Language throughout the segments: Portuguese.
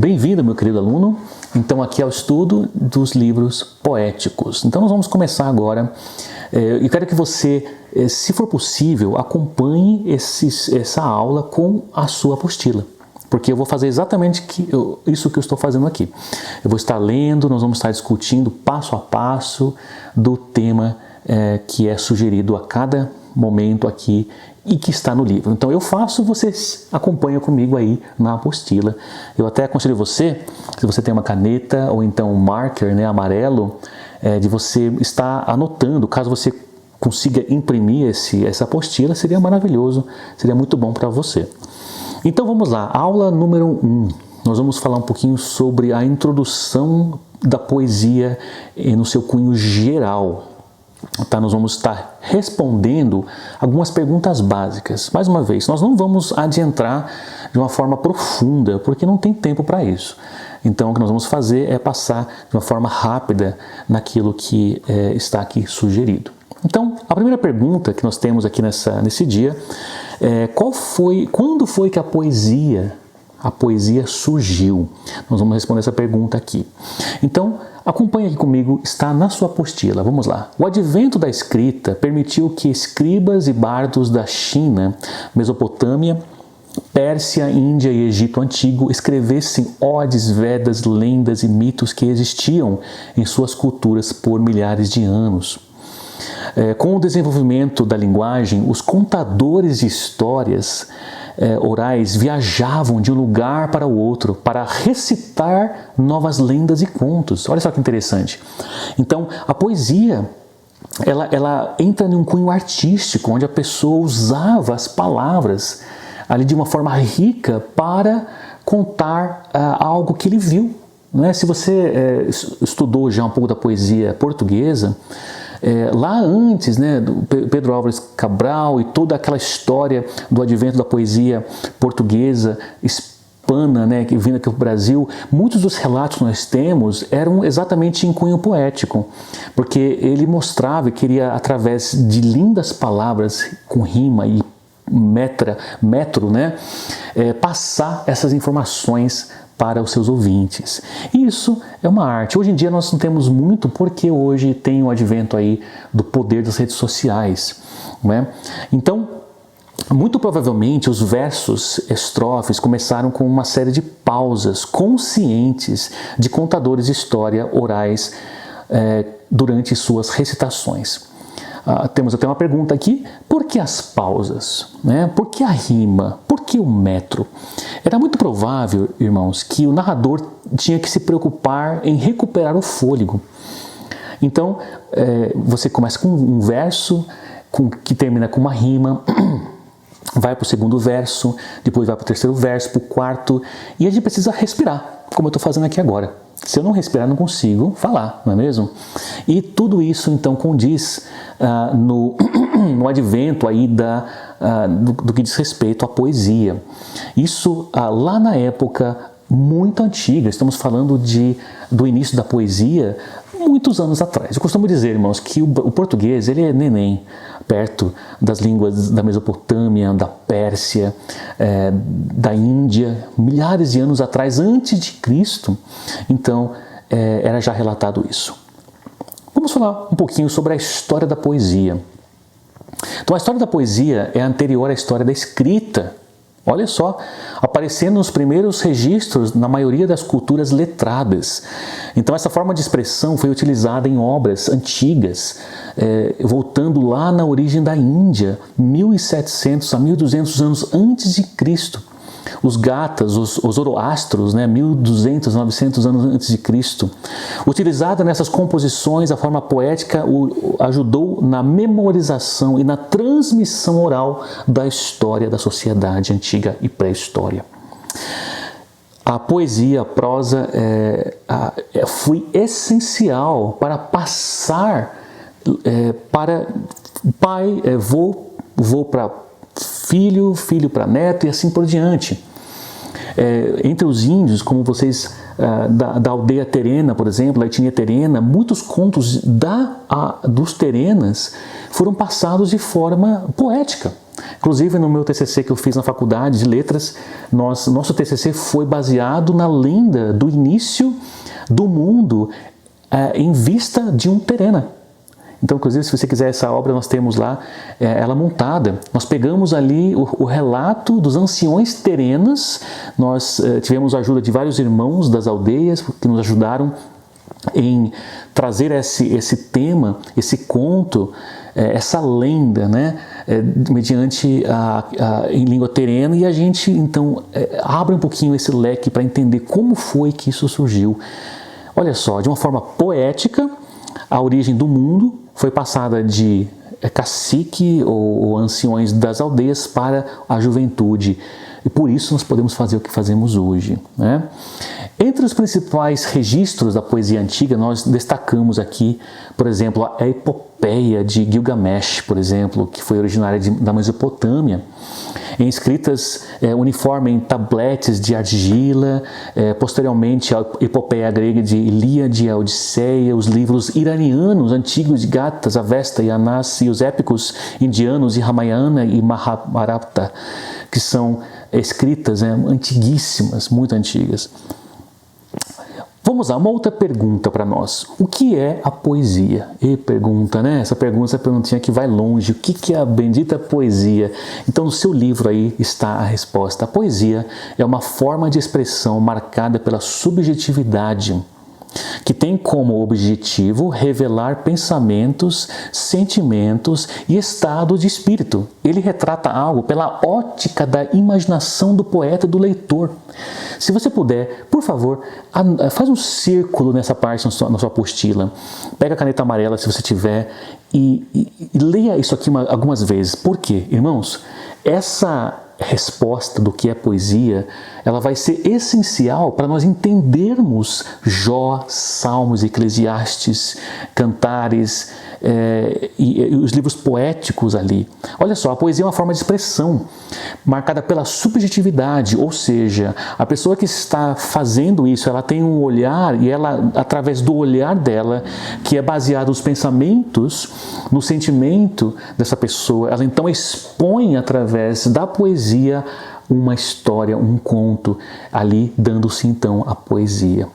Bem-vindo, meu querido aluno. Então, aqui é o estudo dos livros poéticos. Então, nós vamos começar agora. Eu quero que você, se for possível, acompanhe essa aula com a sua apostila. Porque eu vou fazer exatamente isso que eu estou fazendo aqui. Eu vou estar lendo, nós vamos estar discutindo passo a passo do tema que é sugerido a cada momento aqui e que está no livro. Então eu faço, vocês acompanham comigo aí na apostila. Eu até aconselho você, se você tem uma caneta ou então um marker, né, amarelo, de você estar anotando. Caso você consiga imprimir essa apostila, seria maravilhoso, seria muito bom para você. Então vamos lá, aula número 1. Nós vamos falar um pouquinho sobre a introdução da poesia no seu cunho geral. Tá, nós vamos estar respondendo algumas perguntas básicas. Mais uma vez, nós não vamos adentrar de uma forma profunda, porque não tem tempo para isso. Então, o que nós vamos fazer é passar de uma forma rápida naquilo que está aqui sugerido. Então, a primeira pergunta que nós temos aqui nesse dia é quando foi que a poesia surgiu? Nós vamos responder essa pergunta aqui. Então, acompanhe aqui comigo, está na sua apostila. Vamos lá. O advento da escrita permitiu que escribas e bardos da China, Mesopotâmia, Pérsia, Índia e Egito Antigo escrevessem odes, vedas, lendas e mitos que existiam em suas culturas por milhares de anos. Com o desenvolvimento da linguagem, os contadores de histórias orais viajavam de um lugar para o outro para recitar novas lendas e contos. Olha só que interessante. Então, a poesia, ela entra em um cunho artístico, onde a pessoa usava as palavras ali de uma forma rica para contar algo que ele viu. Né? Se você estudou já um pouco da poesia portuguesa, lá antes, né, do Pedro Álvares Cabral e toda aquela história do advento da poesia portuguesa, hispana, né, que vindo aqui para o Brasil, muitos dos relatos que nós temos eram exatamente em cunho poético, porque ele mostrava e queria, através de lindas palavras com rima e metro, né, passar essas informações para os seus ouvintes. Isso é uma arte. Hoje em dia nós não temos muito, porque hoje tem o advento aí do poder das redes sociais, né? Então, muito provavelmente os versos, estrofes, começaram com uma série de pausas conscientes de contadores de história orais durante suas recitações. Temos até uma pergunta aqui: por que as pausas? Né? Por que a rima? Por que o metro? Era muito provável, irmãos, que o narrador tinha que se preocupar em recuperar o fôlego. Então, você começa com um verso que termina com uma rima, vai para o segundo verso, depois vai para o terceiro verso, para o quarto, e a gente precisa respirar, como eu estou fazendo aqui agora. Se eu não respirar, não consigo falar, não é mesmo? E tudo isso, então, condiz no advento aí do que diz respeito à poesia. Isso lá na época muito antiga, estamos falando do início da poesia, muitos anos atrás. Eu costumo dizer, irmãos, que o português ele é neném perto das línguas da Mesopotâmia, da Pérsia, da Índia, milhares de anos atrás, antes de Cristo. Então, era já relatado isso. Vamos falar um pouquinho sobre a história da poesia. Então, a história da poesia é anterior à história da escrita. Olha só, aparecendo nos primeiros registros na maioria das culturas letradas. Então essa forma de expressão foi utilizada em obras antigas, voltando lá na origem da Índia, 1700 a 1200 anos antes de Cristo. Os gatas, os zoroastros, né, 1200, 900 anos antes de Cristo. Utilizada nessas composições, a forma poética ajudou na memorização e na transmissão oral da história da sociedade antiga e pré-história. A poesia, a prosa foi essencial para passar para pai, vô para filho, filho para neto e assim por diante. Entre os índios, como vocês da aldeia terena, por exemplo, da etnia terena, muitos contos dos terenas foram passados de forma poética. Inclusive no meu TCC que eu fiz na faculdade de letras, nosso TCC foi baseado na lenda do início do mundo em vista de um Terena. Então, inclusive, se você quiser essa obra, nós temos lá ela montada. Nós pegamos ali o relato dos anciões terenas, nós tivemos a ajuda de vários irmãos das aldeias que nos ajudaram em trazer esse tema, esse conto, essa lenda, né, mediante em língua terena, e a gente então abre um pouquinho esse leque para entender como foi que isso surgiu. Olha só, de uma forma poética, a origem do mundo foi passada de cacique ou anciões das aldeias para a juventude. E por isso nós podemos fazer o que fazemos hoje, né? Entre os principais registros da poesia antiga, nós destacamos aqui, por exemplo, a epopeia de Gilgamesh, por exemplo, que foi originária da Mesopotâmia, em escritas uniforme em tabletes de argila, posteriormente a epopeia grega de Ilíade, a Odisseia, os livros iranianos antigos de Gathas, Avesta e Anas, e os épicos indianos de Ramayana e Mahabharata, que são escritas antiguíssimas, muito antigas. Vamos lá, uma outra pergunta para nós. O que é a poesia? E pergunta, né? Essa perguntinha que vai longe. O que é a bendita poesia? Então, no seu livro aí está a resposta. A poesia é uma forma de expressão marcada pela subjetividade, que tem como objetivo revelar pensamentos, sentimentos e estado de espírito. Ele retrata algo pela ótica da imaginação do poeta e do leitor. Se você puder, por favor, faz um círculo nessa parte na sua apostila. Pega a caneta amarela, se você tiver, e leia isso aqui algumas vezes. Por quê, irmãos? Essa resposta do que é poesia, ela vai ser essencial para nós entendermos Jó, Salmos, Eclesiastes, Cantares e os livros poéticos ali. Olha só, a poesia é uma forma de expressão marcada pela subjetividade, ou seja, a pessoa que está fazendo isso, ela tem um olhar e ela, através do olhar dela, que é baseado nos pensamentos, no sentimento dessa pessoa, ela então expõe através da poesia uma história, um conto, ali dando-se então a poesia.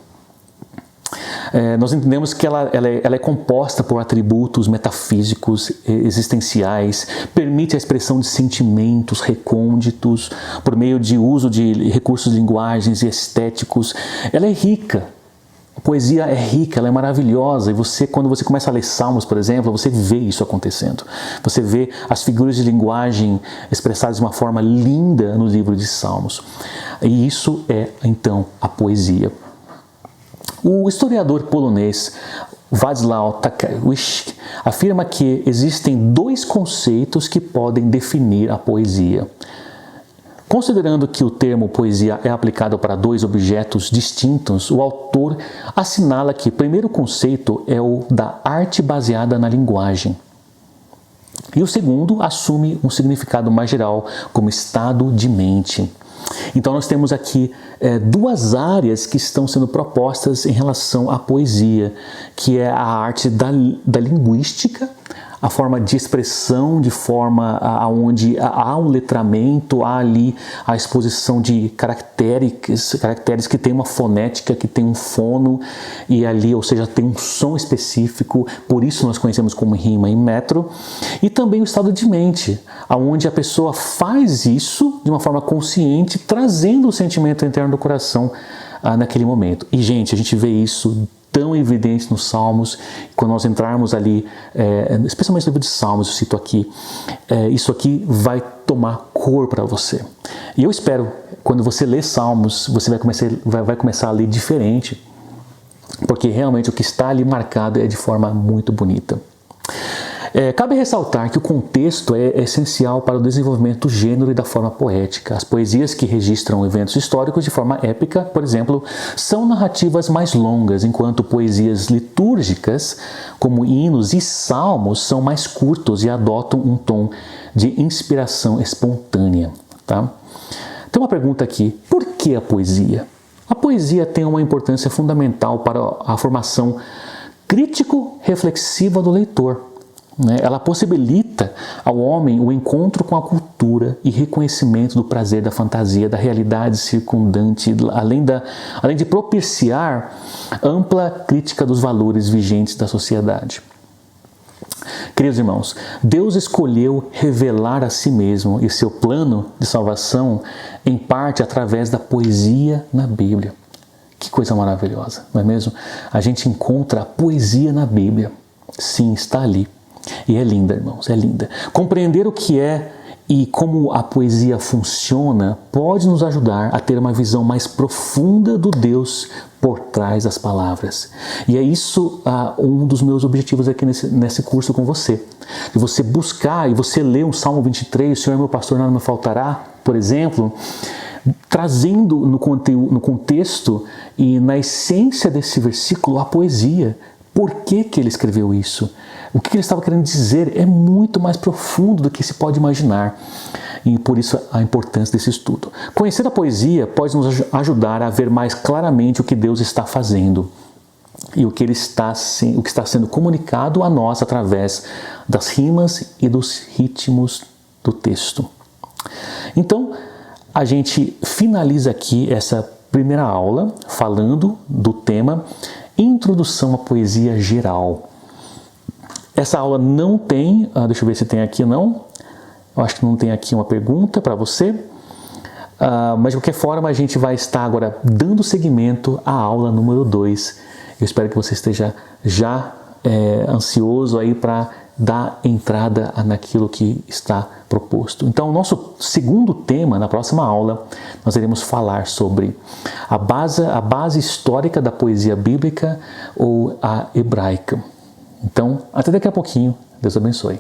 Nós entendemos que ela é composta por atributos metafísicos, existenciais, permite a expressão de sentimentos recônditos, por meio de uso de recursos de linguagens e estéticos. Ela é rica. A poesia é rica, ela é maravilhosa, e quando você começa a ler Salmos, por exemplo, você vê isso acontecendo. Você vê as figuras de linguagem expressadas de uma forma linda no livro de Salmos. E isso é, então, a poesia. O historiador polonês Wacław Takiewicz afirma que existem dois conceitos que podem definir a poesia. Considerando que o termo poesia é aplicado para dois objetos distintos, o autor assinala que o primeiro conceito é o da arte baseada na linguagem. E o segundo assume um significado mais geral, como estado de mente. Então nós temos aqui duas áreas que estão sendo propostas em relação à poesia, que é a arte da linguística, a forma de expressão, de forma onde há um letramento, há ali a exposição de caracteres que tem uma fonética, que tem um fono, e ali, ou seja, tem um som específico, por isso nós conhecemos como rima e metro, e também o estado de mente, onde a pessoa faz isso de uma forma consciente, trazendo o sentimento interno do coração naquele momento. E, gente, a gente vê isso tão evidente nos Salmos, quando nós entrarmos ali, especialmente no livro de Salmos, eu cito aqui, isso aqui vai tomar cor para você. E eu espero, quando você lê Salmos, você vai começar a ler diferente, porque realmente o que está ali marcado é de forma muito bonita. Cabe ressaltar que o contexto é essencial para o desenvolvimento do gênero e da forma poética. As poesias que registram eventos históricos de forma épica, por exemplo, são narrativas mais longas, enquanto poesias litúrgicas, como hinos e salmos, são mais curtos e adotam um tom de inspiração espontânea. Tá? Tem uma pergunta aqui: por que a poesia? A poesia tem uma importância fundamental para a formação crítico-reflexiva do leitor. né? Ela possibilita ao homem o encontro com a cultura e reconhecimento do prazer da fantasia, da realidade circundante, além de propiciar ampla crítica dos valores vigentes da sociedade. Queridos irmãos, Deus escolheu revelar a si mesmo e seu plano de salvação, em parte através da poesia na Bíblia. Que coisa maravilhosa, não é mesmo? A gente encontra a poesia na Bíblia. Sim, está ali. E é linda, irmãos, é linda. Compreender o que é e como a poesia funciona pode nos ajudar a ter uma visão mais profunda do Deus por trás das palavras. E é isso um dos meus objetivos aqui nesse curso com você. De você buscar e você ler um Salmo 23, o Senhor é meu pastor, nada me faltará, por exemplo, trazendo no contexto e na essência desse versículo a poesia. Por que ele escreveu isso? O que ele estava querendo dizer é muito mais profundo do que se pode imaginar. E por isso a importância desse estudo. Conhecer a poesia pode nos ajudar a ver mais claramente o que Deus está fazendo e o que está sendo comunicado a nós através das rimas e dos ritmos do texto. Então, a gente finaliza aqui essa primeira aula falando do tema Introdução à Poesia Geral. Essa aula não tem, deixa eu ver se tem aqui não, eu acho que não tem aqui uma pergunta para você, mas de qualquer forma a gente vai estar agora dando seguimento à aula número 2. Eu espero que você esteja já ansioso aí para dar entrada naquilo que está proposto. Então, o nosso segundo tema, na próxima aula, nós iremos falar sobre a base histórica da poesia bíblica ou a hebraica. Então, até daqui a pouquinho. Deus abençoe.